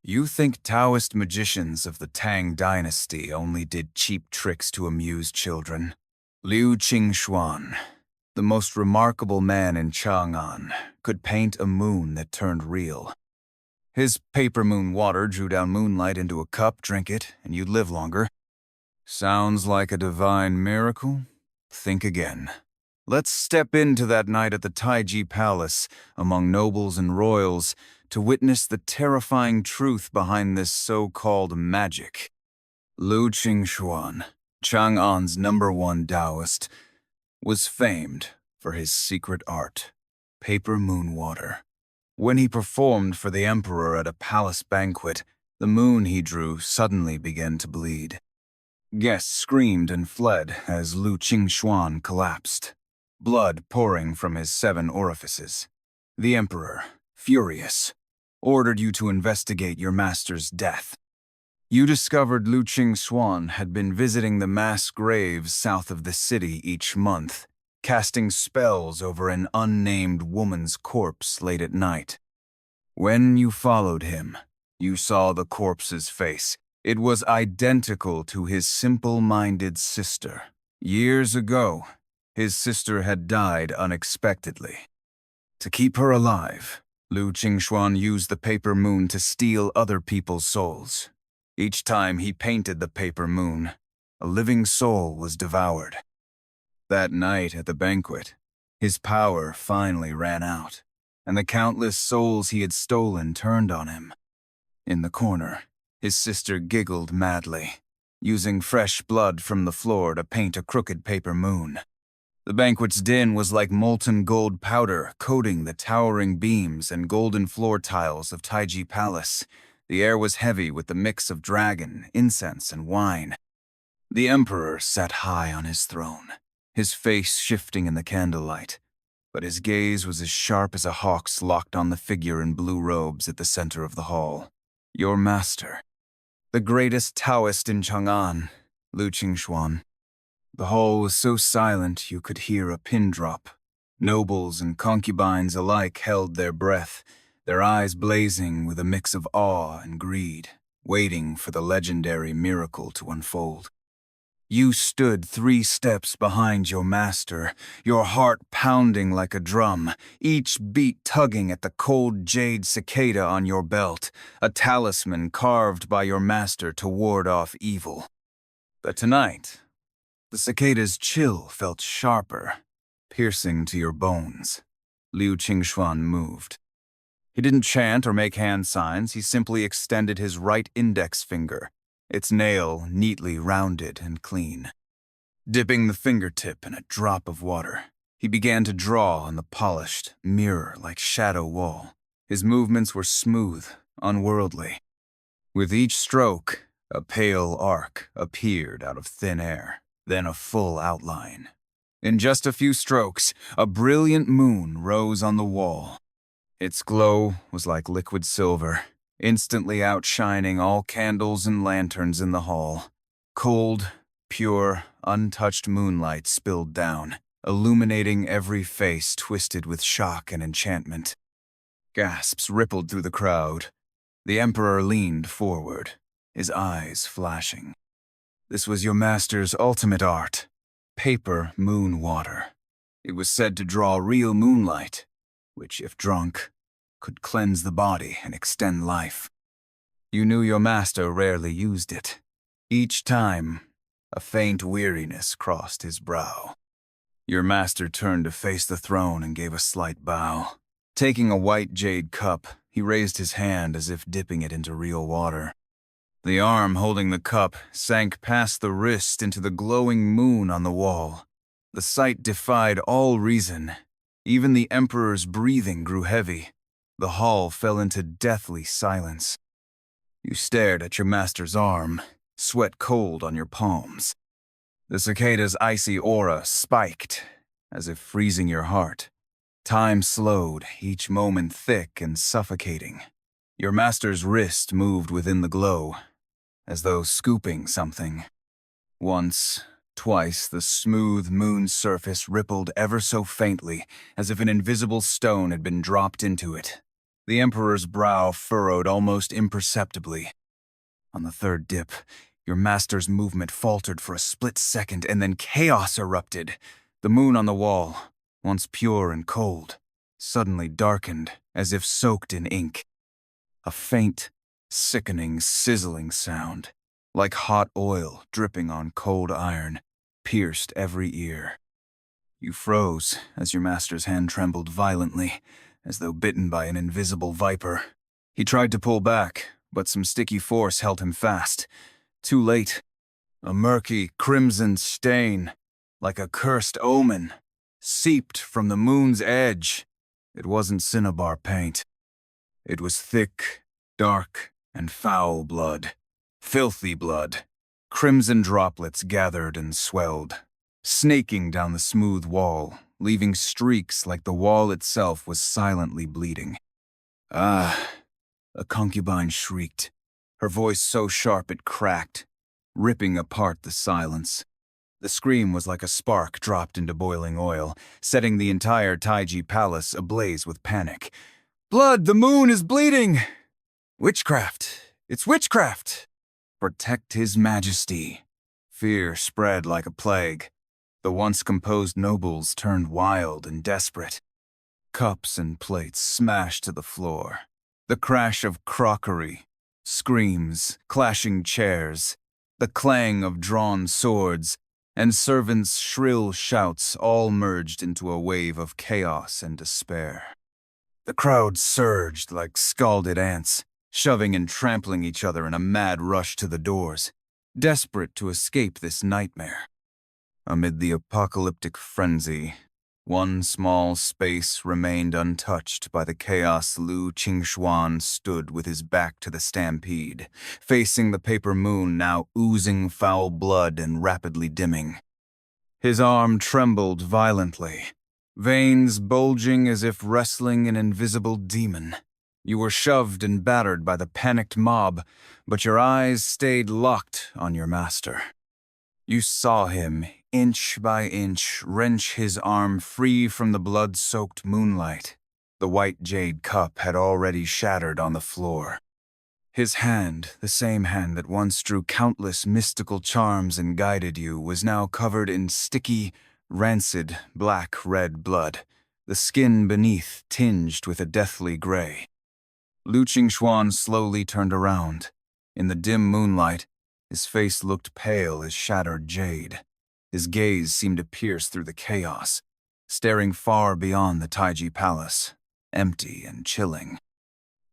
You think Taoist magicians of the Tang Dynasty only did cheap tricks to amuse children? Liu Qingxuan, the most remarkable man in Chang'an, could paint a moon that turned real. His paper moon water drew down moonlight into a cup, drink it, and you'd live longer. Sounds like a divine miracle? Think again. Let's step into that night at the Taiji Palace, among nobles and royals, to witness the terrifying truth behind this so-called magic. Liu Qingxuan, Chang'an's #1 Taoist, was famed for his secret art, paper moon water. When he performed for the emperor at a palace banquet, the moon he drew suddenly began to bleed. Guests screamed and fled as Liu Qingxuan collapsed, blood pouring from his 7 orifices. The emperor, furious, ordered you to investigate your master's death. You discovered Liu Qingxuan had been visiting the mass graves south of the city each month, casting spells over an unnamed woman's corpse late at night. When you followed him, you saw the corpse's face. It was identical to his simple-minded sister. Years ago, his sister had died unexpectedly. To keep her alive, Liu Qingxuan used the paper moon to steal other people's souls. Each time he painted the paper moon, a living soul was devoured. That night at the banquet, his power finally ran out, and the countless souls he had stolen turned on him. In the corner, his sister giggled madly, using fresh blood from the floor to paint a crooked paper moon. The banquet's din was like molten gold powder coating the towering beams and golden floor tiles of Taiji Palace. The air was heavy with the mix of dragon, incense, and wine. The emperor sat high on his throne, his face shifting in the candlelight, but his gaze was as sharp as a hawk's locked on the figure in blue robes at the center of the hall. Your master, the greatest Taoist in Chang'an, Liu Qingxuan. The hall was so silent you could hear a pin drop. Nobles and concubines alike held their breath, their eyes blazing with a mix of awe and greed, waiting for the legendary miracle to unfold. You stood 3 steps behind your master, your heart pounding like a drum, each beat tugging at the cold jade cicada on your belt, a talisman carved by your master to ward off evil. But tonight, the cicada's chill felt sharper, piercing to your bones. Liu Qingxuan moved. He didn't chant or make hand signs, he simply extended his right index finger, its nail neatly rounded and clean. Dipping the fingertip in a drop of water, he began to draw on the polished, mirror-like shadow wall. His movements were smooth, unworldly. With each stroke, a pale arc appeared out of thin air, then a full outline. In just a few strokes, a brilliant moon rose on the wall. Its glow was like liquid silver, instantly outshining all candles and lanterns in the hall. Cold, pure, untouched moonlight spilled down, illuminating every face twisted with shock and enchantment. Gasps rippled through the crowd. The emperor leaned forward, his eyes flashing. This was your master's ultimate art, paper moon water. It was said to draw real moonlight, which, if drunk, could cleanse the body and extend life. You knew your master rarely used it. Each time, a faint weariness crossed his brow. Your master turned to face the throne and gave a slight bow. Taking a white jade cup, he raised his hand as if dipping it into real water. The arm holding the cup sank past the wrist into the glowing moon on the wall. The sight defied all reason. Even the emperor's breathing grew heavy. The hall fell into deathly silence. You stared at your master's arm, sweat cold on your palms. The cicada's icy aura spiked, as if freezing your heart. Time slowed, each moment thick and suffocating. Your master's wrist moved within the glow, as though scooping something. Once, twice, the smooth moon surface rippled ever so faintly, as if an invisible stone had been dropped into it. The Emperor's brow furrowed almost imperceptibly. On the third dip, your master's movement faltered for a split second, and then chaos erupted. The moon on the wall, once pure and cold, suddenly darkened as if soaked in ink. A faint, sickening, sizzling sound, like hot oil dripping on cold iron, pierced every ear. You froze as your master's hand trembled violently, as though bitten by an invisible viper. He tried to pull back, but some sticky force held him fast. Too late. A murky, crimson stain, like a cursed omen, seeped from the moon's edge. It wasn't cinnabar paint. It was thick, dark, and foul blood. Filthy blood. Crimson droplets gathered and swelled, snaking down the smooth wall, leaving streaks like the wall itself was silently bleeding. Ah, a concubine shrieked, her voice so sharp it cracked, ripping apart the silence. The scream was like a spark dropped into boiling oil, setting the entire Taiji palace ablaze with panic. "Blood! The moon is bleeding!" "Witchcraft! It's witchcraft!" "Protect His Majesty!" Fear spread like a plague. The once composed nobles turned wild and desperate. Cups and plates smashed to the floor. The crash of crockery, screams, clashing chairs, the clang of drawn swords, and servants' shrill shouts all merged into a wave of chaos and despair. The crowd surged like scalded ants, shoving and trampling each other in a mad rush to the doors, desperate to escape this nightmare. Amid the apocalyptic frenzy, one small space remained untouched by the chaos. Liu Qingxuan stood with his back to the stampede, facing the paper moon now oozing foul blood and rapidly dimming. His arm trembled violently, veins bulging as if wrestling an invisible demon. You were shoved and battered by the panicked mob, but your eyes stayed locked on your master. You saw him, inch by inch, wrench his arm free from the blood-soaked moonlight. The white jade cup had already shattered on the floor. His hand, the same hand that once drew countless mystical charms and guided you, was now covered in sticky, rancid, black-red blood, the skin beneath tinged with a deathly gray. Liu Qingxuan slowly turned around. In the dim moonlight, his face looked pale as shattered jade. His gaze seemed to pierce through the chaos, staring far beyond the Taiji palace, empty and chilling.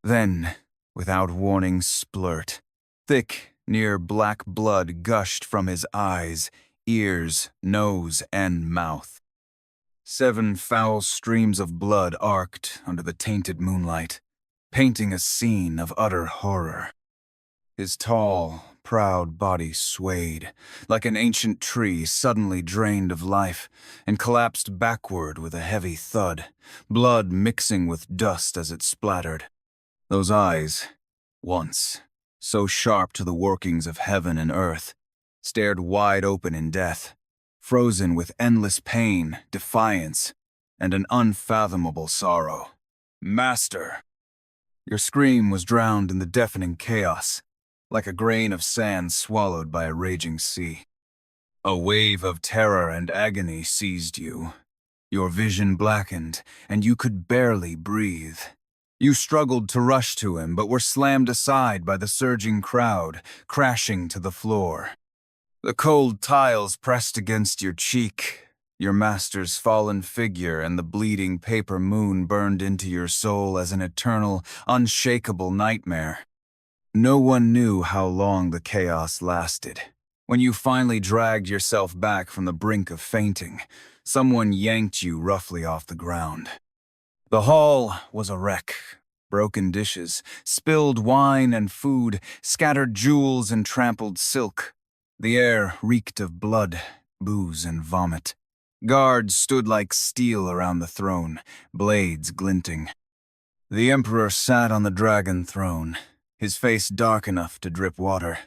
Then, without warning, splurt. Thick, near black blood gushed from his eyes, ears, nose, and mouth. 7 foul streams of blood arced under the tainted moonlight, painting a scene of utter horror. His tall, proud body swayed, like an ancient tree suddenly drained of life, and collapsed backward with a heavy thud, blood mixing with dust as it splattered. Those eyes, once so sharp to the workings of heaven and earth, stared wide open in death, frozen with endless pain, defiance, and an unfathomable sorrow. "Master!" Your scream was drowned in the deafening chaos, like a grain of sand swallowed by a raging sea. A wave of terror and agony seized you. Your vision blackened, and you could barely breathe. You struggled to rush to him, but were slammed aside by the surging crowd, crashing to the floor. The cold tiles pressed against your cheek. Your master's fallen figure and the bleeding paper moon burned into your soul as an eternal, unshakable nightmare. No one knew how long the chaos lasted. When you finally dragged yourself back from the brink of fainting, someone yanked you roughly off the ground. The hall was a wreck. Broken dishes, spilled wine and food, scattered jewels and trampled silk. The air reeked of blood, booze, and vomit. Guards stood like steel around the throne, blades glinting. The Emperor sat on the dragon throne, his face dark enough to drip water.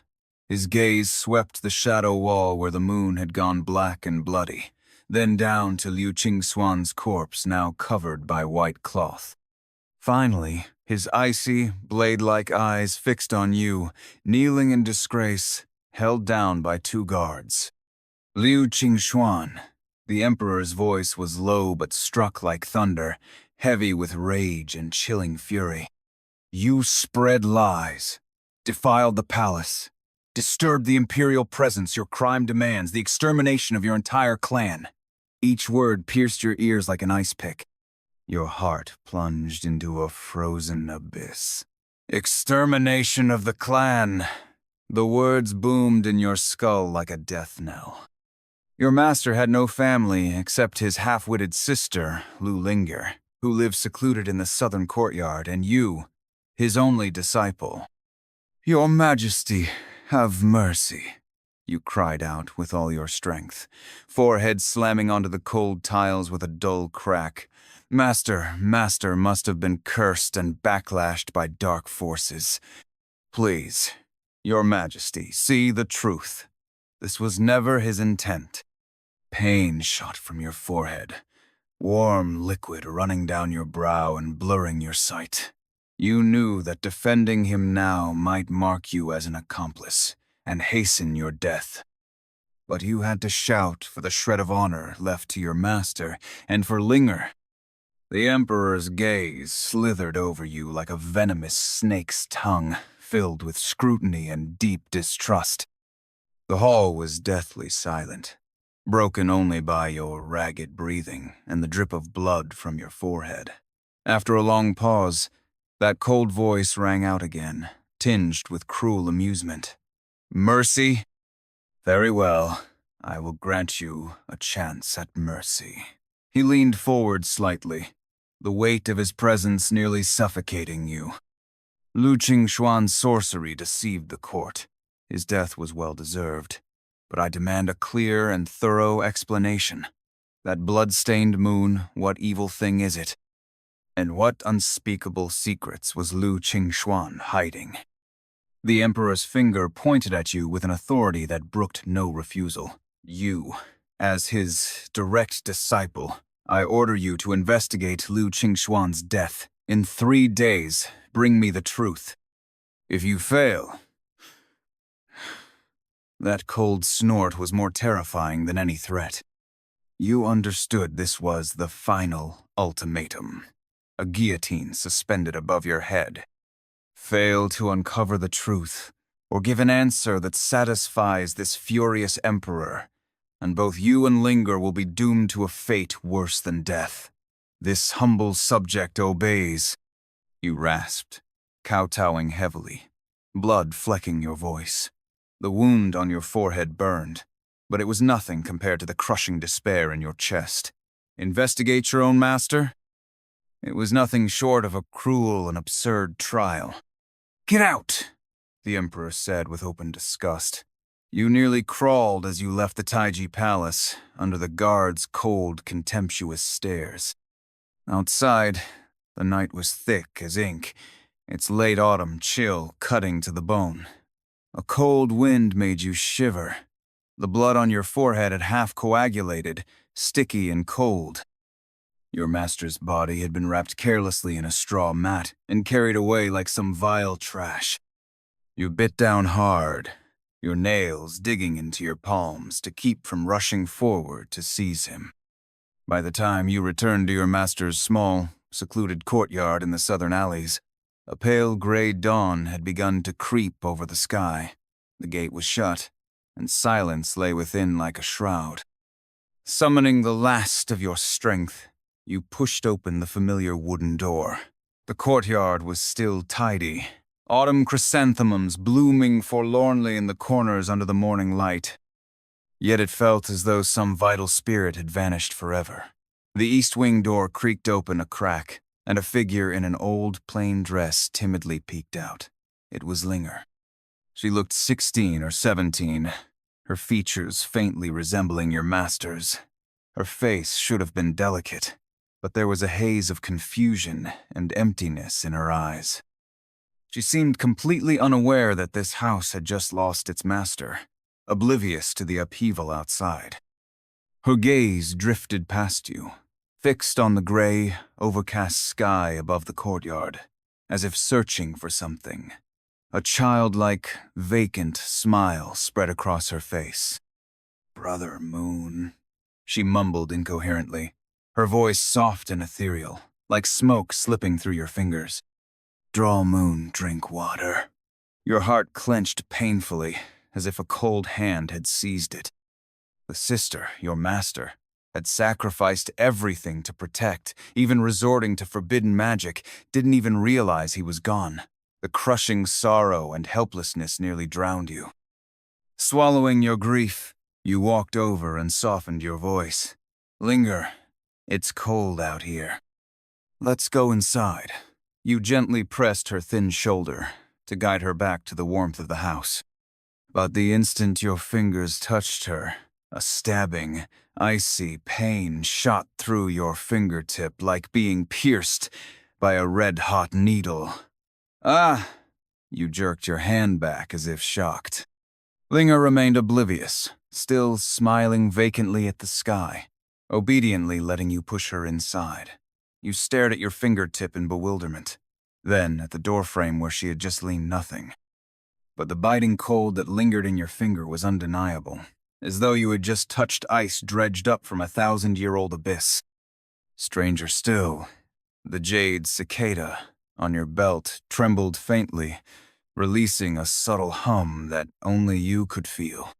His gaze swept the shadow wall where the moon had gone black and bloody, then down to Liu Qingxuan's corpse now covered by white cloth. Finally, his icy, blade-like eyes fixed on you, kneeling in disgrace, held down by 2 guards. Liu Qingxuan. The emperor's voice was low but struck like thunder, heavy with rage and chilling fury. You spread lies, defiled the palace, disturbed the imperial presence your crime demands, the extermination of your entire clan. Each word pierced your ears like an ice pick. Your heart plunged into a frozen abyss. Extermination of the clan. The words boomed in your skull like a death knell. Your master had no family except his half-witted sister, Lu Linger, who lived secluded in the southern courtyard, and you, his only disciple. Your Majesty, have mercy, you cried out with all your strength, forehead slamming onto the cold tiles with a dull crack. Master must have been cursed and backlashed by dark forces. Please, Your Majesty, see the truth. This was never his intent. Pain shot from your forehead, warm liquid running down your brow and blurring your sight. You knew that defending him now might mark you as an accomplice and hasten your death. But you had to shout for the shred of honor left to your master and for Linger. The Emperor's gaze slithered over you like a venomous snake's tongue, filled with scrutiny and deep distrust. The hall was deathly silent, broken only by your ragged breathing and the drip of blood from your forehead. After a long pause, that cold voice rang out again, tinged with cruel amusement. Mercy? Very well, I will grant you a chance at mercy. He leaned forward slightly, the weight of his presence nearly suffocating you. Liu Qingxuan's sorcery deceived the court. His death was well deserved. But I demand a clear and thorough explanation. That blood-stained moon, what evil thing is it? And what unspeakable secrets was Liu Qingxuan hiding? The Emperor's finger pointed at you with an authority that brooked no refusal. You, as his direct disciple, I order you to investigate Liu Qingxuan's death. In 3 days, bring me the truth. If you fail... That cold snort was more terrifying than any threat. You understood this was the final ultimatum. A guillotine suspended above your head. Fail to uncover the truth, or give an answer that satisfies this furious emperor, and both you and Linger will be doomed to a fate worse than death. This humble subject obeys, you rasped, kowtowing heavily, blood flecking your voice. The wound on your forehead burned, but it was nothing compared to the crushing despair in your chest. Investigate your own master? It was nothing short of a cruel and absurd trial. Get out, the Emperor said with open disgust. You nearly crawled as you left the Taiji Palace, under the guards' cold, contemptuous stares. Outside, the night was thick as ink, its late autumn chill cutting to the bone. A cold wind made you shiver. The blood on your forehead had half coagulated, sticky and cold. Your master's body had been wrapped carelessly in a straw mat and carried away like some vile trash. You bit down hard, your nails digging into your palms to keep from rushing forward to seize him. By the time you returned to your master's small, secluded courtyard in the southern alleys, a pale gray dawn had begun to creep over the sky. The gate was shut, and silence lay within like a shroud. Summoning the last of your strength, you pushed open the familiar wooden door. The courtyard was still tidy, autumn chrysanthemums blooming forlornly in the corners under the morning light. Yet it felt as though some vital spirit had vanished forever. The east wing door creaked open a crack, and a figure in an old, plain dress timidly peeked out. It was Linger. She looked 16 or 17, her features faintly resembling your master's. Her face should have been delicate, but there was a haze of confusion and emptiness in her eyes. She seemed completely unaware that this house had just lost its master, oblivious to the upheaval outside. Her gaze drifted past you, fixed on the gray, overcast sky above the courtyard. as if searching for something. A childlike, vacant smile spread across her face. "Brother Moon," she mumbled incoherently, her voice soft and ethereal, like smoke slipping through your fingers. "Draw Moon, drink water." Your heart clenched painfully, as if a cold hand had seized it. The sister, your master, had sacrificed everything to protect, even resorting to forbidden magic, didn't even realize he was gone. The crushing sorrow and helplessness nearly drowned you. Swallowing your grief, you walked over and softened your voice. "Linger. It's cold out here. Let's go inside." You gently pressed her thin shoulder to guide her back to the warmth of the house. But the instant your fingers touched her, a stabbing, icy pain shot through your fingertip like being pierced by a red-hot needle. "Ah!" You jerked your hand back as if shocked. Linger remained oblivious, still smiling vacantly at the sky, obediently letting you push her inside. You stared at your fingertip in bewilderment, then at the doorframe where she had just leaned nothing. But the biting cold that lingered in your finger was undeniable, as though you had just touched ice dredged up from a 1,000-year-old abyss. Stranger still, the jade cicada on your belt trembled faintly, releasing a subtle hum that only you could feel.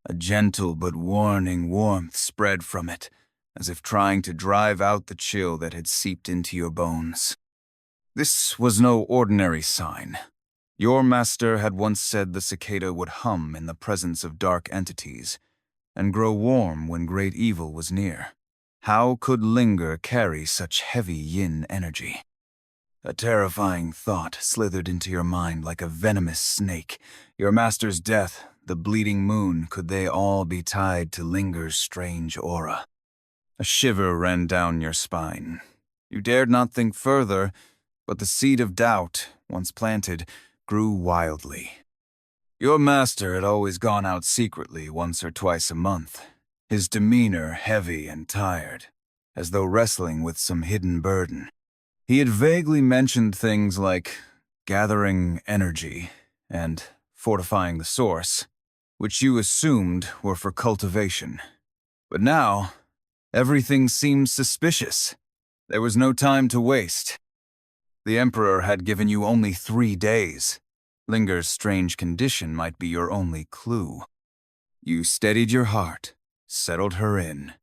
A gentle but warning warmth spread from it, as if trying to drive out the chill that had seeped into your bones. This was no ordinary sign. Your master had once said the cicada would hum in the presence of dark entities, and grow warm when great evil was near. How could Linger carry such heavy yin energy? A terrifying thought slithered into your mind like a venomous snake. Your master's death, the bleeding moon, could they all be tied to Linger's strange aura? A shiver ran down your spine. You dared not think further, but the seed of doubt, once planted, grew wildly. Your master had always gone out secretly once or twice a month, his demeanor heavy and tired, as though wrestling with some hidden burden. He had vaguely mentioned things like gathering energy and fortifying the source, which you assumed were for cultivation. But now, everything seemed suspicious. There was no time to waste. The Emperor had given you only 3 days. Linger's strange condition might be your only clue. You steadied your heart, settled her in,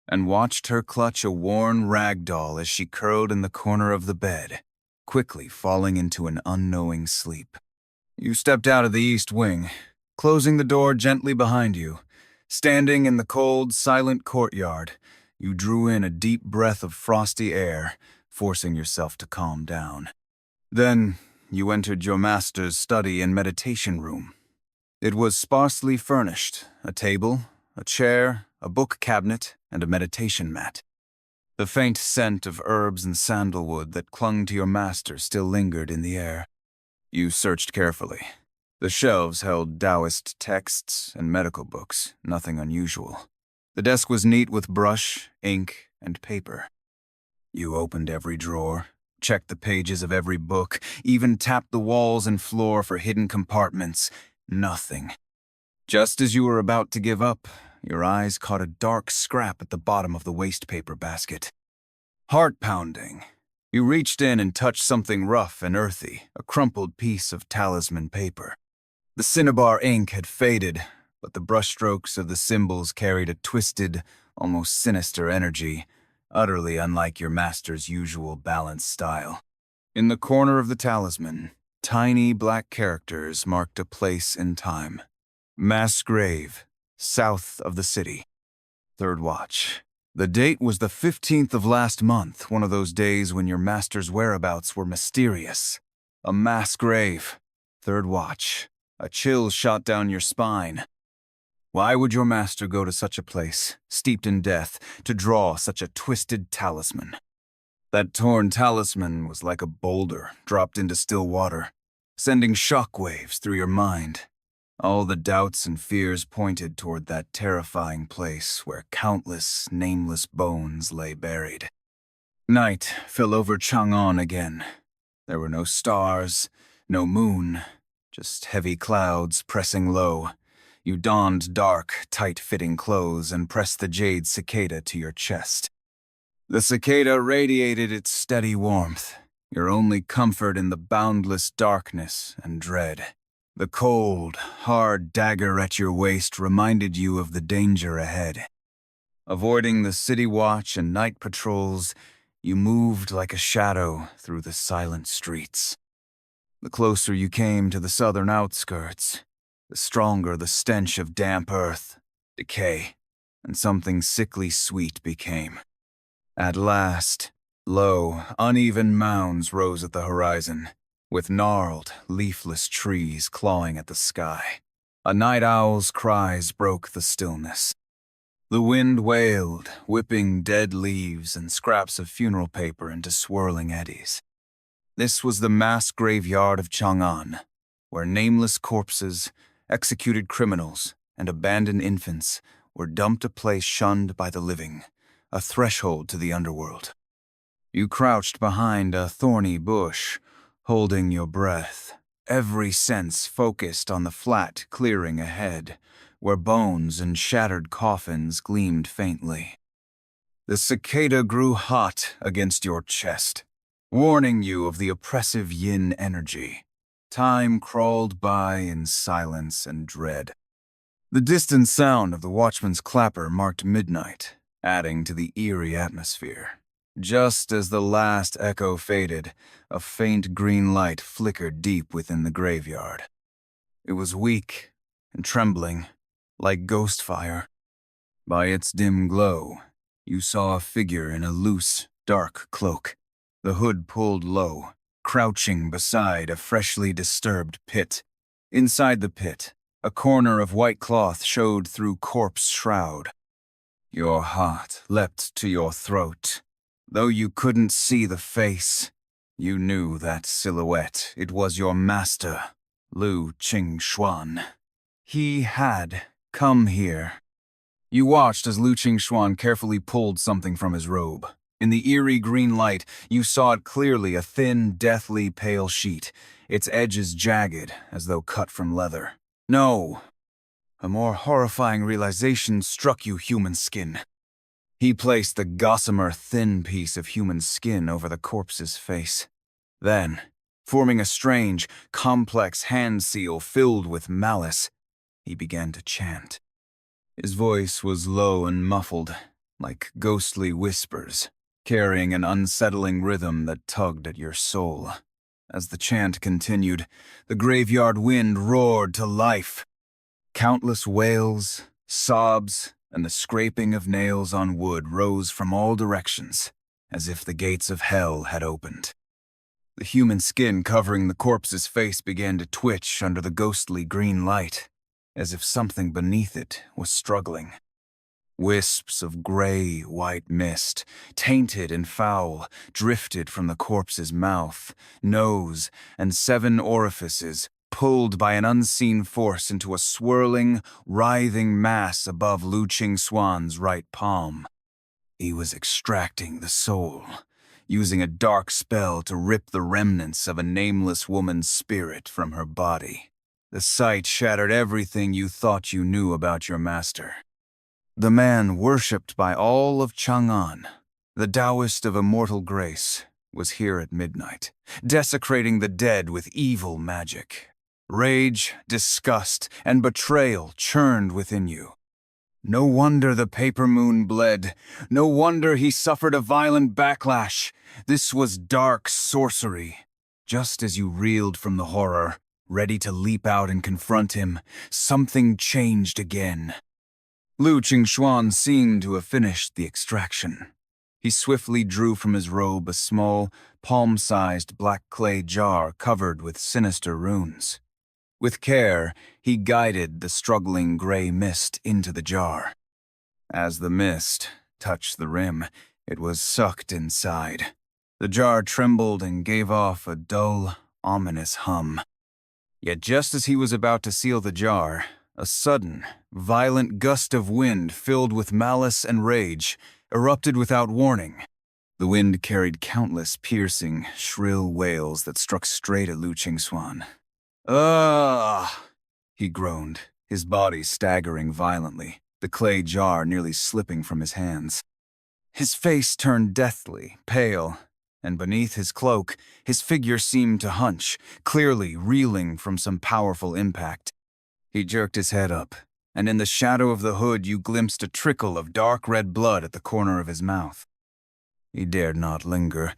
and watched her clutch a worn rag doll as she curled in the corner of the bed, quickly falling into an unknowing sleep. You stepped out of the east wing, closing the door gently behind you. Standing in the cold, silent courtyard, you drew in a deep breath of frosty air, forcing yourself to calm down. Then, you entered your master's study and meditation room. It was sparsely furnished, a table, a chair, a book cabinet, and a meditation mat. The faint scent of herbs and sandalwood that clung to your master still lingered in the air. You searched carefully. The shelves held Taoist texts and medical books, nothing unusual. The desk was neat with brush, ink, and paper. You opened every drawer, checked the pages of every book, even tapped the walls and floor for hidden compartments. Nothing. Just as you were about to give up, your eyes caught a dark scrap at the bottom of the waste paper basket. Heart-pounding. You reached in and touched something rough and earthy, a crumpled piece of talisman paper. The cinnabar ink had faded, but the brushstrokes of the symbols carried a twisted, almost sinister energy, utterly unlike your master's usual balanced style. In the corner of the talisman, tiny black characters marked a place in time. Mass grave, south of the city. Third watch. The date was the 15th of last month, one of those days when your master's whereabouts were mysterious. A mass grave. Third watch. A chill shot down your spine. Why would your master go to such a place, steeped in death, to draw such a twisted talisman? That torn talisman was like a boulder dropped into still water, sending shockwaves through your mind. All the doubts and fears pointed toward that terrifying place where countless, nameless bones lay buried. Night fell over Chang'an again. There were no stars, no moon, just heavy clouds pressing low. You donned dark, tight-fitting clothes and pressed the jade cicada to your chest. The cicada radiated its steady warmth, your only comfort in the boundless darkness and dread. The cold, hard dagger at your waist reminded you of the danger ahead. Avoiding the city watch and night patrols, you moved like a shadow through the silent streets. The closer you came to the southern outskirts, the stronger the stench of damp earth, decay, and something sickly sweet became. At last, low, uneven mounds rose at the horizon, with gnarled, leafless trees clawing at the sky. A night owl's cries broke the stillness. The wind wailed, whipping dead leaves and scraps of funeral paper into swirling eddies. This was the mass graveyard of Chang'an, where nameless corpses, executed criminals, and abandoned infants were dumped, a place shunned by the living, a threshold to the underworld. You crouched behind a thorny bush, holding your breath, every sense focused on the flat clearing ahead, where bones and shattered coffins gleamed faintly. The cicada grew hot against your chest, warning you of the oppressive yin energy. Time crawled by in silence and dread. The distant sound of the watchman's clapper marked midnight, adding to the eerie atmosphere. Just as the last echo faded, a faint green light flickered deep within the graveyard. It was weak and trembling, like ghost fire. By its dim glow, you saw a figure in a loose, dark cloak, the hood pulled low, crouching beside a freshly disturbed pit. Inside the pit, a corner of white cloth showed through corpse shroud. Your heart leapt to your throat. Though you couldn't see the face, you knew that silhouette. It was your master, Liu Qingxuan. He had come here. You watched as Liu Qingxuan carefully pulled something from his robe. In the eerie green light, you saw it clearly, a thin, deathly pale sheet, its edges jagged as though cut from leather. No, a more horrifying realization struck you, human skin. He placed the gossamer, thin piece of human skin over the corpse's face. Then, forming a strange, complex hand seal filled with malice, he began to chant. His voice was low and muffled, like ghostly whispers, carrying an unsettling rhythm that tugged at your soul. As the chant continued, the graveyard wind roared to life. Countless wails, sobs, and the scraping of nails on wood rose from all directions, as if the gates of hell had opened. The human skin covering the corpse's face began to twitch under the ghostly green light, as if something beneath it was struggling. Wisps of gray-white mist, tainted and foul, drifted from the corpse's mouth, nose, and 7 orifices, pulled by an unseen force into a swirling, writhing mass above Liu Qingxuan's right palm. He was extracting the soul, using a dark spell to rip the remnants of a nameless woman's spirit from her body. The sight shattered everything you thought you knew about your master. The man worshipped by all of Chang'an, the Taoist of immortal grace, was here at midnight, desecrating the dead with evil magic. Rage, disgust, and betrayal churned within you. No wonder the paper moon bled. No wonder he suffered a violent backlash. This was dark sorcery. Just as you reeled from the horror, ready to leap out and confront him, something changed again. Liu Qingxuan seemed to have finished the extraction. He swiftly drew from his robe a small, palm-sized black clay jar covered with sinister runes. With care, he guided the struggling gray mist into the jar. As the mist touched the rim, it was sucked inside. The jar trembled and gave off a dull, ominous hum. Yet just as he was about to seal the jar, a sudden, violent gust of wind filled with malice and rage erupted without warning. The wind carried countless piercing, shrill wails that struck straight at Liu Qingxuan. "Ugh!" he groaned, his body staggering violently, the clay jar nearly slipping from his hands. His face turned deathly, pale, and beneath his cloak, his figure seemed to hunch, clearly reeling from some powerful impact. He jerked his head up, and in the shadow of the hood you glimpsed a trickle of dark red blood at the corner of his mouth. He dared not linger,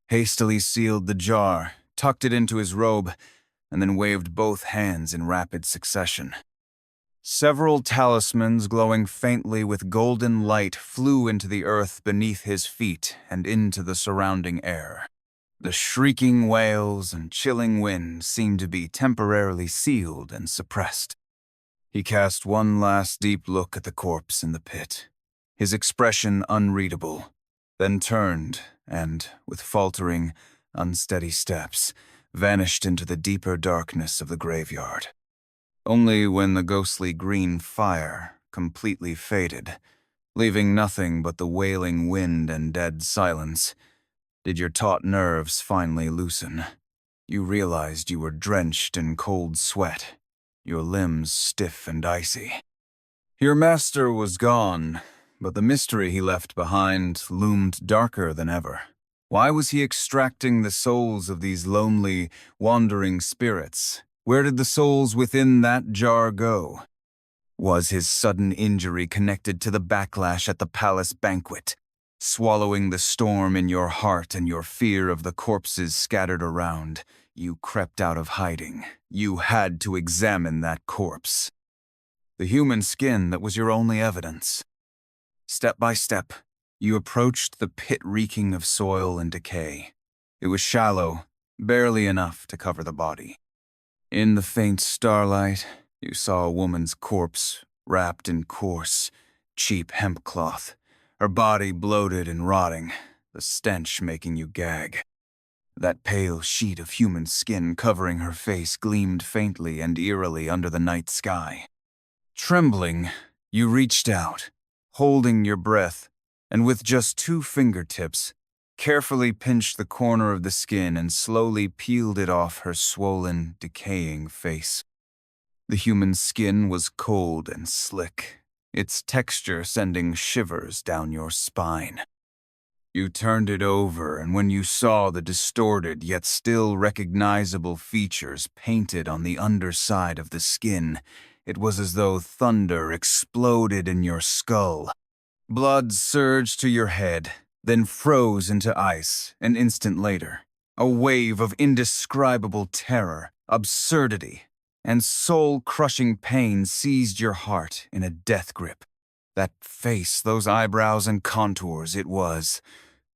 hastily sealed the jar, tucked it into his robe, and then waved both hands in rapid succession. Several talismans glowing faintly with golden light flew into the earth beneath his feet and into the surrounding air. The shrieking wails and chilling wind seemed to be temporarily sealed and suppressed. He cast one last deep look at the corpse in the pit, his expression unreadable, then turned and, with faltering, unsteady steps, vanished into the deeper darkness of the graveyard. Only when the ghostly green fire completely faded, leaving nothing but the wailing wind and dead silence, did your taut nerves finally loosen. You realized you were drenched in cold sweat, your limbs stiff and icy. Your master was gone, but the mystery he left behind loomed darker than ever. Why was he extracting the souls of these lonely, wandering spirits? Where did the souls within that jar go? Was his sudden injury connected to the backlash at the palace banquet, swallowing the storm in your heart and your fear of the corpses scattered around? You crept out of hiding. You had to examine that corpse. The human skin that was your only evidence. Step by step, you approached the pit reeking of soil and decay. It was shallow, barely enough to cover the body. In the faint starlight, you saw a woman's corpse wrapped in coarse, cheap hemp cloth, her body bloated and rotting, the stench making you gag. That pale sheet of human skin covering her face gleamed faintly and eerily under the night sky. Trembling, you reached out, holding your breath, and with just 2 fingertips, carefully pinched the corner of the skin and slowly peeled it off her swollen, decaying face. The human skin was cold and slick, its texture sending shivers down your spine. You turned it over, and when you saw the distorted yet still recognizable features painted on the underside of the skin, it was as though thunder exploded in your skull. Blood surged to your head, then froze into ice an instant later. A wave of indescribable terror, absurdity, and soul-crushing pain seized your heart in a death grip. That face, those eyebrows and contours, it was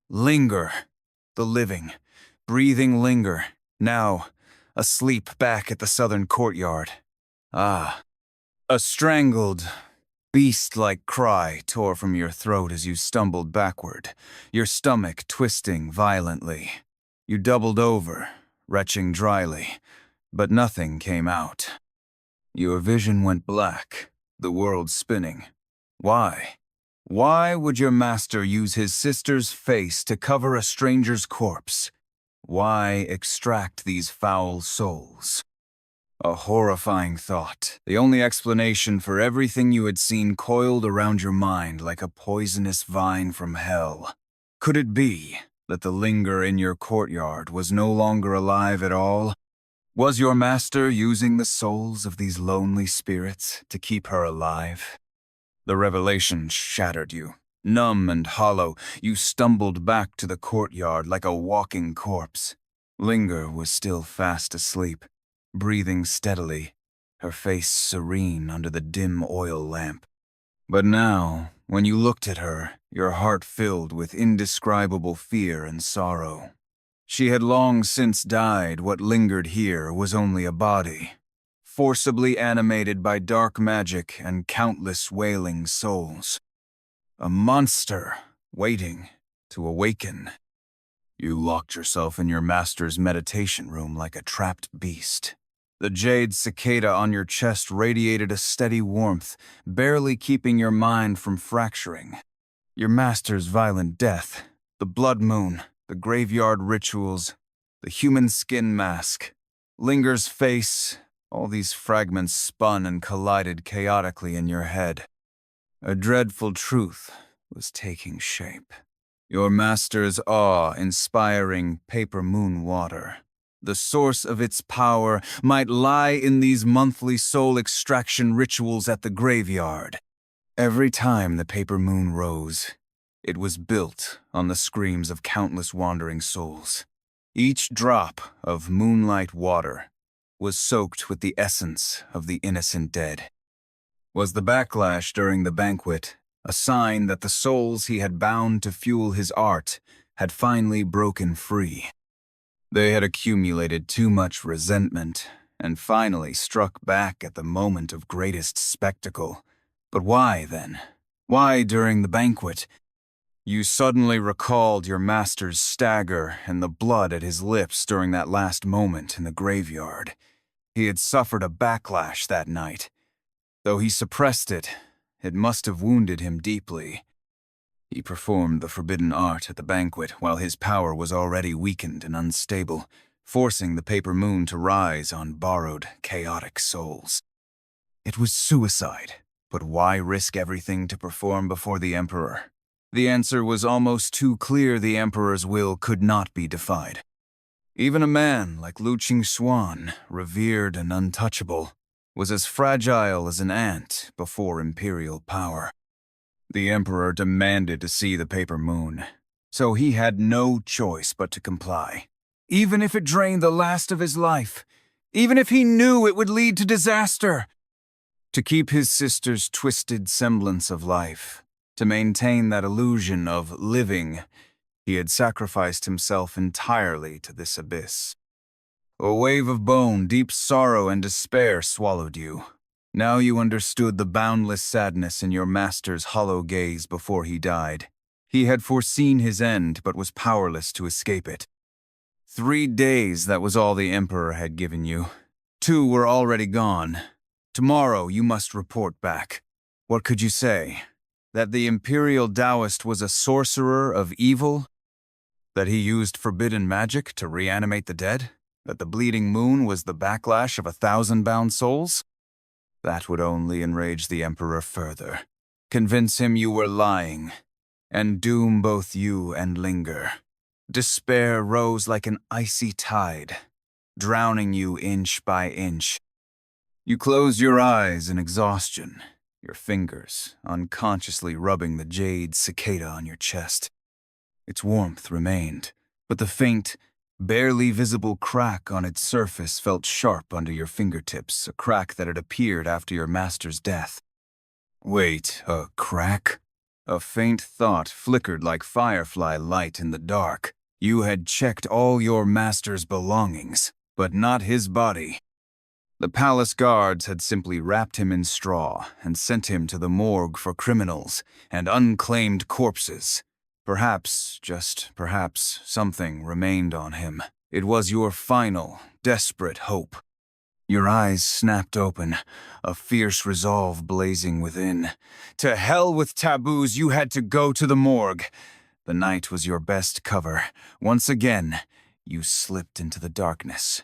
Linger, the living, breathing Linger, now asleep back at the southern courtyard. Ah, a strangled, beast-like cry tore from your throat as you stumbled backward, your stomach twisting violently. You doubled over, retching dryly, but nothing came out. Your vision went black, the world spinning. Why? Why would your master use his sister's face to cover a stranger's corpse? Why extract these foul souls? A horrifying thought, the only explanation for everything you had seen coiled around your mind like a poisonous vine from hell. Could it be that the Linger in your courtyard was no longer alive at all? Was your master using the souls of these lonely spirits to keep her alive? The revelation shattered you. Numb and hollow, you stumbled back to the courtyard like a walking corpse. Linger was still fast asleep, breathing steadily, her face serene under the dim oil lamp. But now, when you looked at her, your heart filled with indescribable fear and sorrow. She had long since died. What lingered here was only a body, forcibly animated by dark magic and countless wailing souls. A monster waiting to awaken. You locked yourself in your master's meditation room like a trapped beast. The jade cicada on your chest radiated a steady warmth, barely keeping your mind from fracturing. Your master's violent death, The blood moon, the graveyard rituals, the human skin mask, Linger's face, all these fragments spun and collided chaotically in your head. A dreadful truth was taking shape. Your master's awe-inspiring paper moon water. The source of its power might lie in these monthly soul extraction rituals at the graveyard. Every time the paper moon rose, it was built on the screams of countless wandering souls. Each drop of moonlight water was soaked with the essence of the innocent dead. Was the backlash during the banquet a sign that the souls he had bound to fuel his art had finally broken free? They had accumulated too much resentment and finally struck back at the moment of greatest spectacle. But why, then? Why during the banquet? You suddenly recalled your master's stagger and the blood at his lips during that last moment in the graveyard. He had suffered a backlash that night. Though he suppressed it, it must have wounded him deeply. He performed the forbidden art at the banquet while his power was already weakened and unstable, forcing the paper moon to rise on borrowed, chaotic souls. It was suicide, but why risk everything to perform before the Emperor? The answer was almost too clear. The Emperor's will could not be defied. Even a man like Liu Qingxuan, revered and untouchable, was as fragile as an ant before imperial power. The Emperor demanded to see the paper moon, so he had no choice but to comply. Even if it drained the last of his life, even if he knew it would lead to disaster. To keep his sister's twisted semblance of life, to maintain that illusion of living, he had sacrificed himself entirely to this abyss. A wave of bone, deep sorrow and despair swallowed you. Now you understood the boundless sadness in your master's hollow gaze before he died. He had foreseen his end, but was powerless to escape it. 3 days, that was all the Emperor had given you. 2 were already gone. Tomorrow you must report back. What could you say? That the Imperial Taoist was a sorcerer of evil? That he used forbidden magic to reanimate the dead? That the bleeding moon was the backlash of 1,000 bound souls? That would only enrage the Emperor further, convince him you were lying, and doom both you and Linger. Despair rose like an icy tide, drowning you inch by inch. You closed your eyes in exhaustion, your fingers unconsciously rubbing the jade cicada on your chest. Its warmth remained, but the faint, barely visible crack on its surface felt sharp under your fingertips, a crack that had appeared after your master's death. Wait, a crack? A faint thought flickered like firefly light in the dark. You had checked all your master's belongings, but not his body. The palace guards had simply wrapped him in straw and sent him to the morgue for criminals and unclaimed corpses. Perhaps, just perhaps, something remained on him. It was your final, desperate hope. Your eyes snapped open, a fierce resolve blazing within. To hell with taboos, you had to go to the morgue. The night was your best cover. Once again, you slipped into the darkness.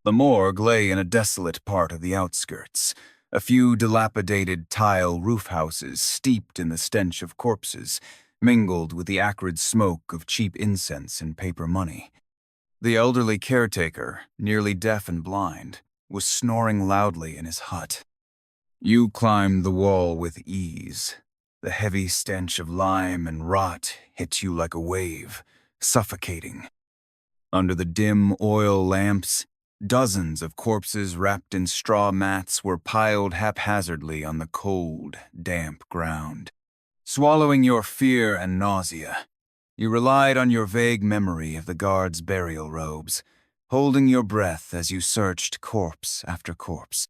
The morgue lay in a desolate part of the outskirts. A few dilapidated tile roof houses steeped in the stench of corpses, mingled with the acrid smoke of cheap incense and paper money. The elderly caretaker, nearly deaf and blind, was snoring loudly in his hut. You climbed the wall with ease. The heavy stench of lime and rot hit you like a wave, suffocating. Under the dim oil lamps, dozens of corpses wrapped in straw mats were piled haphazardly on the cold, damp ground. Swallowing your fear and nausea, you relied on your vague memory of the guards' burial robes, holding your breath as you searched corpse after corpse.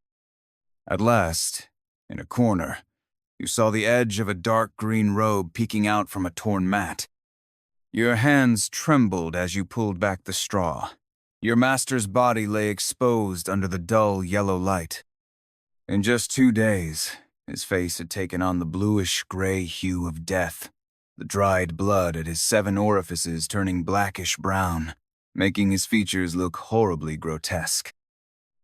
At last, in a corner, you saw the edge of a dark green robe peeking out from a torn mat. Your hands trembled as you pulled back the straw. Your master's body lay exposed under the dull yellow light. In just 2 days, his face had taken on the bluish-gray hue of death. the dried blood at his 7 orifices turning blackish-brown, making his features look horribly grotesque.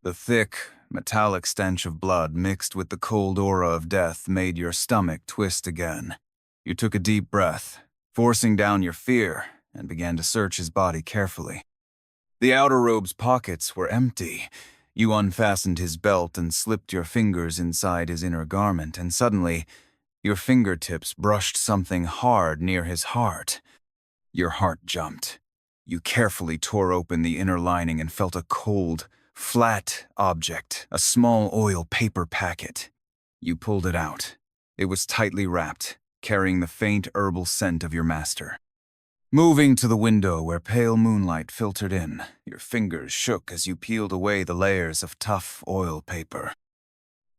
The thick, metallic stench of blood mixed with the cold aura of death made your stomach twist again. You took a deep breath, forcing down your fear, and began to search his body carefully. The outer robe's pockets were empty. You unfastened his belt and slipped your fingers inside his inner garment, and suddenly, your fingertips brushed something hard near his heart. Your heart jumped. You carefully tore open the inner lining and felt a cold, flat object, a small oil paper packet. You pulled it out. It was tightly wrapped, carrying the faint herbal scent of your master. Moving to the window where pale moonlight filtered in, your fingers shook as you peeled away the layers of tough oil paper.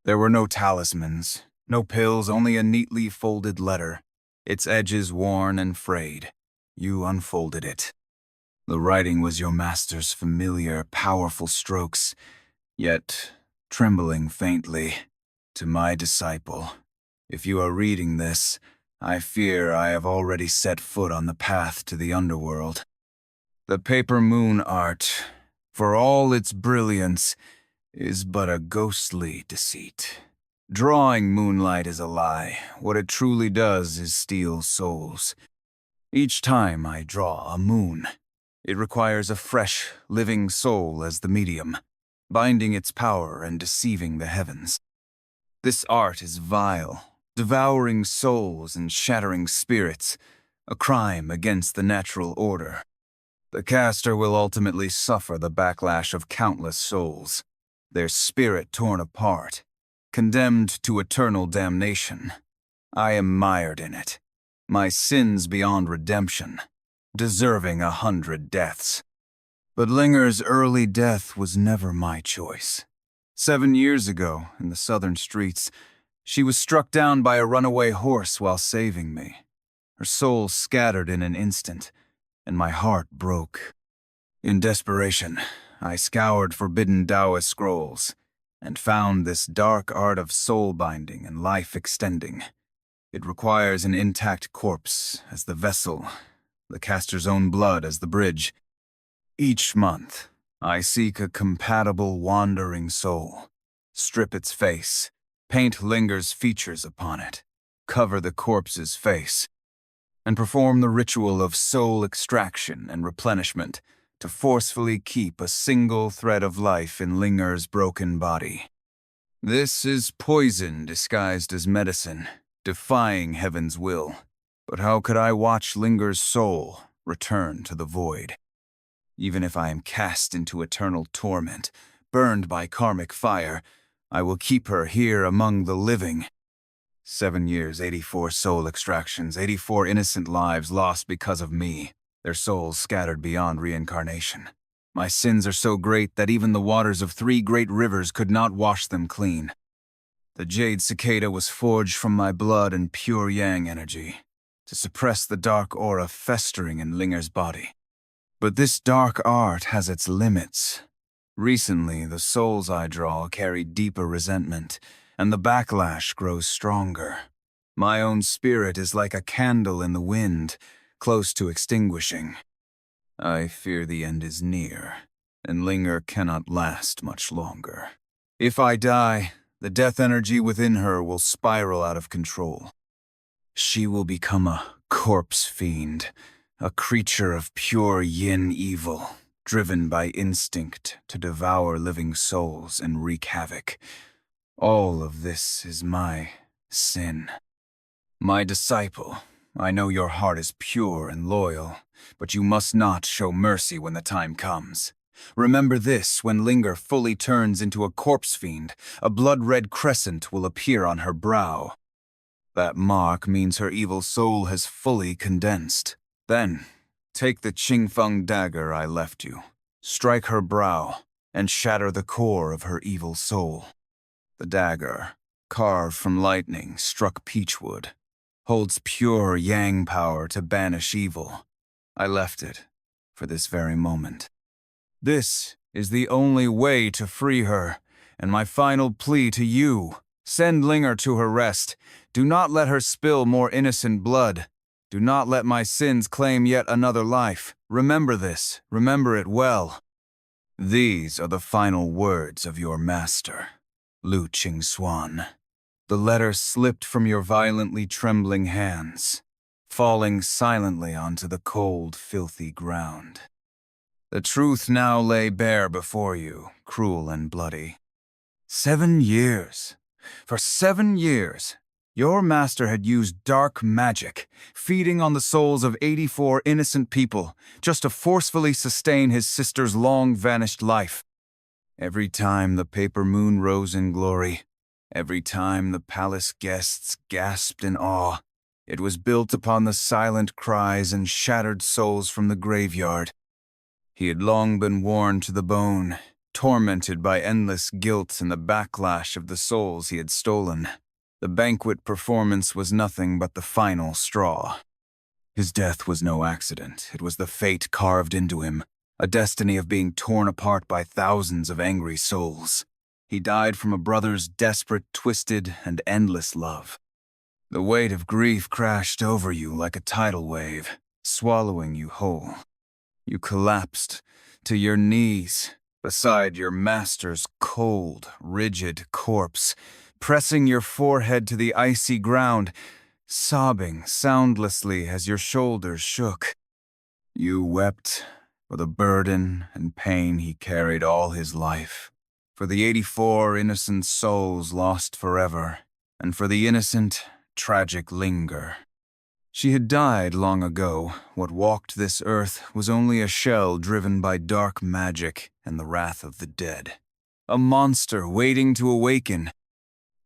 There were no talismans, no pills, only a neatly folded letter, its edges worn and frayed. You unfolded it. The writing was your master's familiar, powerful strokes, yet trembling faintly. To my disciple, if you are reading this, I fear I have already set foot on the path to the underworld. The paper moon art, for all its brilliance, is but a ghostly deceit. Drawing moonlight is a lie. What it truly does is steal souls. Each time I draw a moon, it requires a fresh, living soul as the medium, binding its power and deceiving the heavens. This art is vile, devouring souls and shattering spirits, a crime against the natural order. The caster will ultimately suffer the backlash of countless souls, their spirit torn apart, condemned to eternal damnation. I am mired in it, my sins beyond redemption, deserving 100 deaths. But Linger's early death was never my choice. 7 years ago, in the southern streets, she was struck down by a runaway horse while saving me. Her soul scattered in an instant, and my heart broke. In desperation, I scoured forbidden Taoist scrolls, and found this dark art of soul binding and life extending. It requires an intact corpse as the vessel, the caster's own blood as the bridge. Each month, I seek a compatible wandering soul, strip its face, paint Linger's features upon it, cover the corpse's face, and perform the ritual of soul extraction and replenishment to forcefully keep a single thread of life in Linger's broken body. This is poison disguised as medicine, defying heaven's will. But how could I watch Linger's soul return to the void? Even if I am cast into eternal torment, burned by karmic fire, I will keep her here among the living. 7 years, 84 soul extractions, 84 innocent lives lost because of me, their souls scattered beyond reincarnation. My sins are so great that even the waters of 3 great rivers could not wash them clean. The jade cicada was forged from my blood and pure yang energy, to suppress the dark aura festering in Linger's body. But this dark art has its limits. Recently, the souls I draw carry deeper resentment, and the backlash grows stronger. My own spirit is like a candle in the wind, close to extinguishing. I fear the end is near, and Linger cannot last much longer. If I die, the death energy within her will spiral out of control. She will become a corpse fiend, a creature of pure yin evil, driven by instinct to devour living souls and wreak havoc. All of this is my sin. My disciple, I know your heart is pure and loyal, but you must not show mercy when the time comes. Remember this: when Linger fully turns into a corpse fiend, a blood-red crescent will appear on her brow. That mark means her evil soul has fully condensed. Then, take the Qingfeng dagger I left you, strike her brow, and shatter the core of her evil soul. The dagger, carved from lightning struck peachwood, holds pure yang power to banish evil. I left it for this very moment. This is the only way to free her, and my final plea to you: send Linger to her rest. Do not let her spill more innocent blood. Do not let my sins claim yet another life. Remember this. Remember it well. These are the final words of your master, Liu Qingxuan. The letter slipped from your violently trembling hands, falling silently onto the cold, filthy ground. The truth now lay bare before you, cruel and bloody. 7 years. For 7 years, your master had used dark magic, feeding on the souls of 84 innocent people, just to forcefully sustain his sister's long-vanished life. Every time the paper moon rose in glory, every time the palace guests gasped in awe, it was built upon the silent cries and shattered souls from the graveyard. He had long been worn to the bone, tormented by endless guilt and the backlash of the souls he had stolen. The banquet performance was nothing but the final straw. His death was no accident. It was the fate carved into him, a destiny of being torn apart by thousands of angry souls. He died from a brother's desperate, twisted, and endless love. The weight of grief crashed over you like a tidal wave, swallowing you whole. You collapsed to your knees beside your master's cold, rigid corpse, pressing your forehead to the icy ground, sobbing soundlessly as your shoulders shook. You wept for the burden and pain he carried all his life, for the 84 innocent souls lost forever, and for the innocent, tragic Linger. She had died long ago. What walked this earth was only a shell driven by dark magic and the wrath of the dead. A monster waiting to awaken.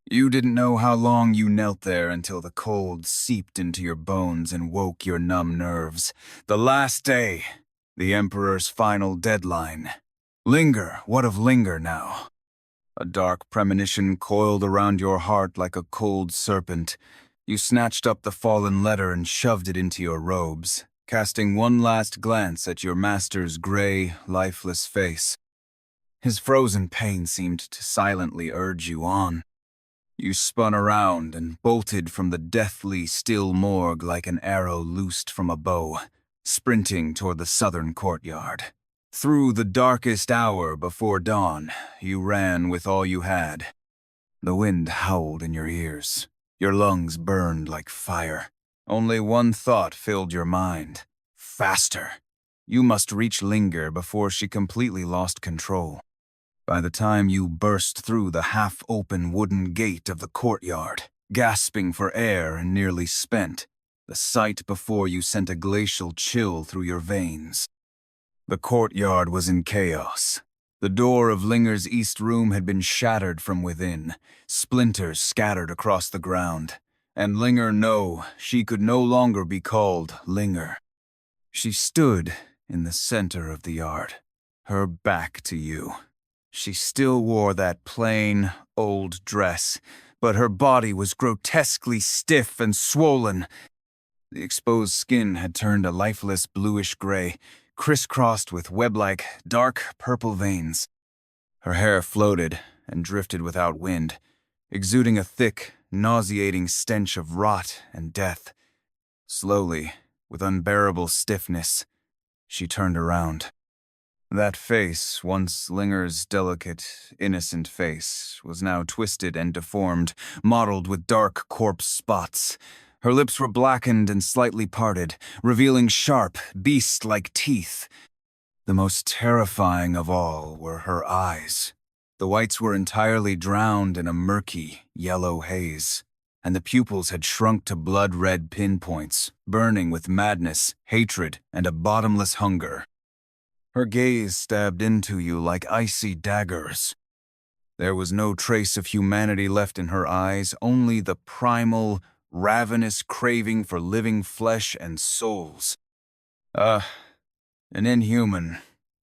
You didn't know how long you knelt there until the cold seeped into your bones and woke your numb nerves. The last day, the Emperor's final deadline. Linger, what of Linger now? A dark premonition coiled around your heart like a cold serpent. You snatched up the fallen letter and shoved it into your robes, casting one last glance at your master's gray, lifeless face. His frozen pain seemed to silently urge you on. You spun around and bolted from the deathly still morgue like an arrow loosed from a bow, sprinting toward the southern courtyard. Through the darkest hour before dawn, you ran with all you had. The wind howled in your ears. Your lungs burned like fire. Only one thought filled your mind. Faster. You must reach Linger before she completely lost control. By the time you burst through the half-open wooden gate of the courtyard, gasping for air and nearly spent, the sight before you sent a glacial chill through your veins. The courtyard was in chaos. The door of Linger's east room had been shattered from within, splinters scattered across the ground, and Linger knew she could no longer be called Linger. She stood in the center of the yard, her back to you. She still wore that plain, old dress, but her body was grotesquely stiff and swollen. The exposed skin had turned a lifeless bluish gray, crisscrossed with web-like, dark purple veins. Her hair floated and drifted without wind, exuding a thick, nauseating stench of rot and death. Slowly, with unbearable stiffness, she turned around. That face, once Linger's delicate, innocent face, was now twisted and deformed, mottled with dark corpse spots. Her lips were blackened and slightly parted, revealing sharp, beast-like teeth. The most terrifying of all were her eyes. The whites were entirely drowned in a murky, yellow haze, and the pupils had shrunk to blood-red pinpoints, burning with madness, hatred, and a bottomless hunger. Her gaze stabbed into you like icy daggers. There was no trace of humanity left in her eyes, only the primal, ravenous craving for living flesh and souls. An inhuman,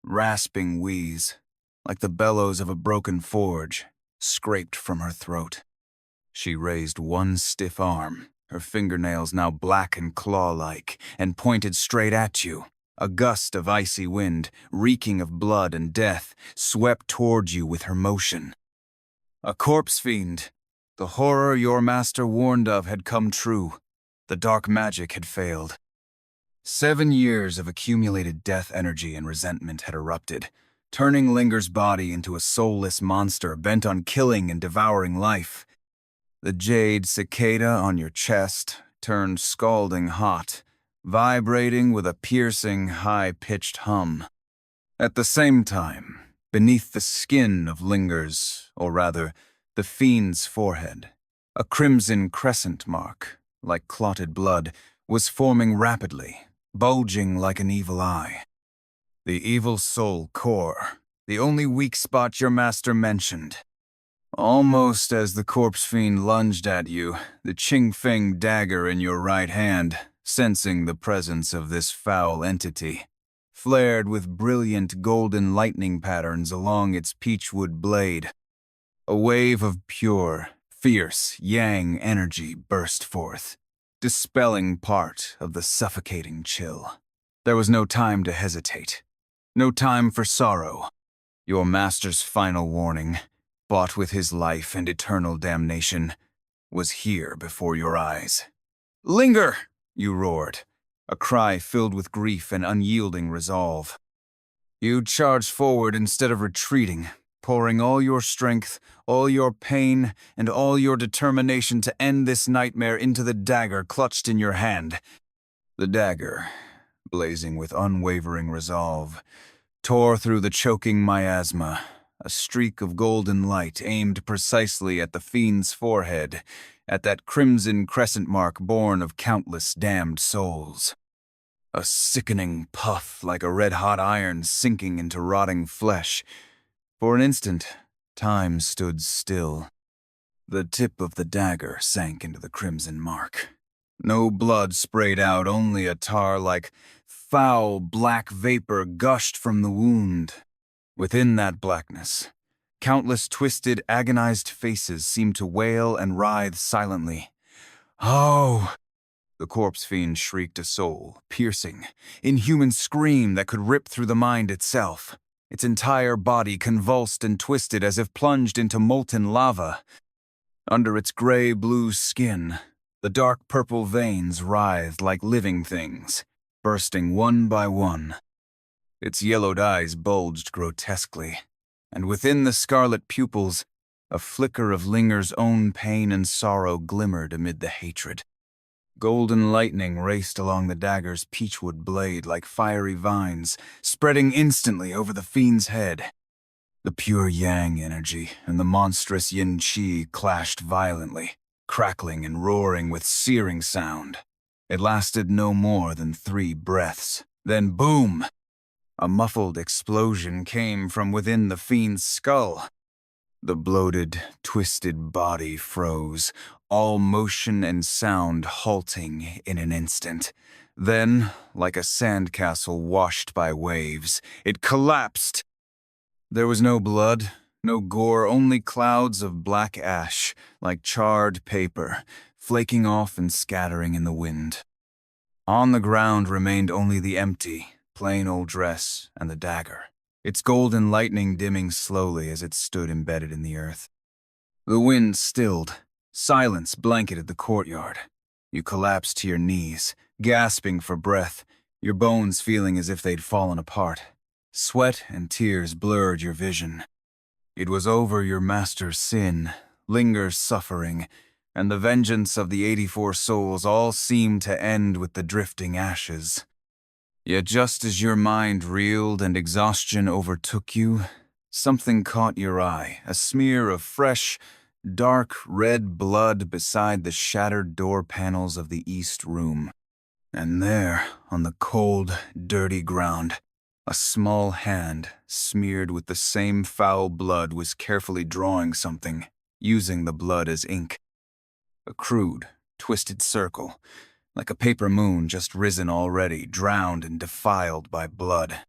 rasping wheeze, like the bellows of a broken forge, scraped from her throat. She raised one stiff arm, her fingernails now black and claw-like, and pointed straight at you. A gust of icy wind, reeking of blood and death, swept toward you with her motion. A corpse fiend. The horror your master warned of had come true. The dark magic had failed. 7 years of accumulated death energy and resentment had erupted, turning Linger's body into a soulless monster bent on killing and devouring life. The jade cicada on your chest turned scalding hot, vibrating with a piercing, high-pitched hum. At the same time, beneath the skin of Linger's, or rather, the fiend's forehead, a crimson crescent mark, like clotted blood, was forming rapidly, bulging like an evil eye. The evil soul core, the only weak spot your master mentioned. Almost as the corpse fiend lunged at you, the Qingfeng dagger in your right hand, sensing the presence of this foul entity, flared with brilliant golden lightning patterns along its peachwood blade. A wave of pure, fierce yang energy burst forth, dispelling part of the suffocating chill. There was no time to hesitate. No time for sorrow. Your master's final warning, bought with his life and eternal damnation, was here before your eyes. "Linger!" you roared, a cry filled with grief and unyielding resolve. You charged forward instead of retreating, pouring all your strength, all your pain, and all your determination to end this nightmare into the dagger clutched in your hand. The dagger, blazing with unwavering resolve, tore through the choking miasma, a streak of golden light aimed precisely at the fiend's forehead, at that crimson crescent mark born of countless damned souls. A sickening puff like a red-hot iron sinking into rotting flesh. For an instant, time stood still. The tip of the dagger sank into the crimson mark. No blood sprayed out, only a tar-like, foul black vapor gushed from the wound. Within that blackness, countless twisted, agonized faces seemed to wail and writhe silently. "Oh!" The corpse fiend shrieked a soul, piercing, inhuman scream that could rip through the mind itself. Its entire body convulsed and twisted as if plunged into molten lava. Under its gray-blue skin, the dark purple veins writhed like living things, bursting one by one. Its yellowed eyes bulged grotesquely, and within the scarlet pupils, a flicker of Linger's own pain and sorrow glimmered amid the hatred. Golden lightning raced along the dagger's peachwood blade like fiery vines, spreading instantly over the fiend's head. The pure yang energy and the monstrous yin qi clashed violently, crackling and roaring with searing sound. It lasted no more than 3 breaths. Then boom! A muffled explosion came from within the fiend's skull. The bloated, twisted body froze, all motion and sound halting in an instant. Then, like a sandcastle washed by waves, it collapsed. There was no blood, no gore, only clouds of black ash, like charred paper, flaking off and scattering in the wind. On the ground remained only the empty, plain old dress and the dagger, its golden lightning dimming slowly as it stood embedded in the earth. The wind stilled. Silence blanketed the courtyard. You collapsed to your knees, gasping for breath, your bones feeling as if they'd fallen apart. Sweat and tears blurred your vision. It was over your master's sin, Linger's suffering, and the vengeance of the 84 souls all seemed to end with the drifting ashes. Yet just as your mind reeled and exhaustion overtook you, something caught your eye, a smear of fresh, dark red blood beside the shattered door panels of the east room. And there, on the cold, dirty ground, a small hand, smeared with the same foul blood, was carefully drawing something, using the blood as ink. A crude, twisted circle, like a paper moon just risen already, drowned and defiled by blood.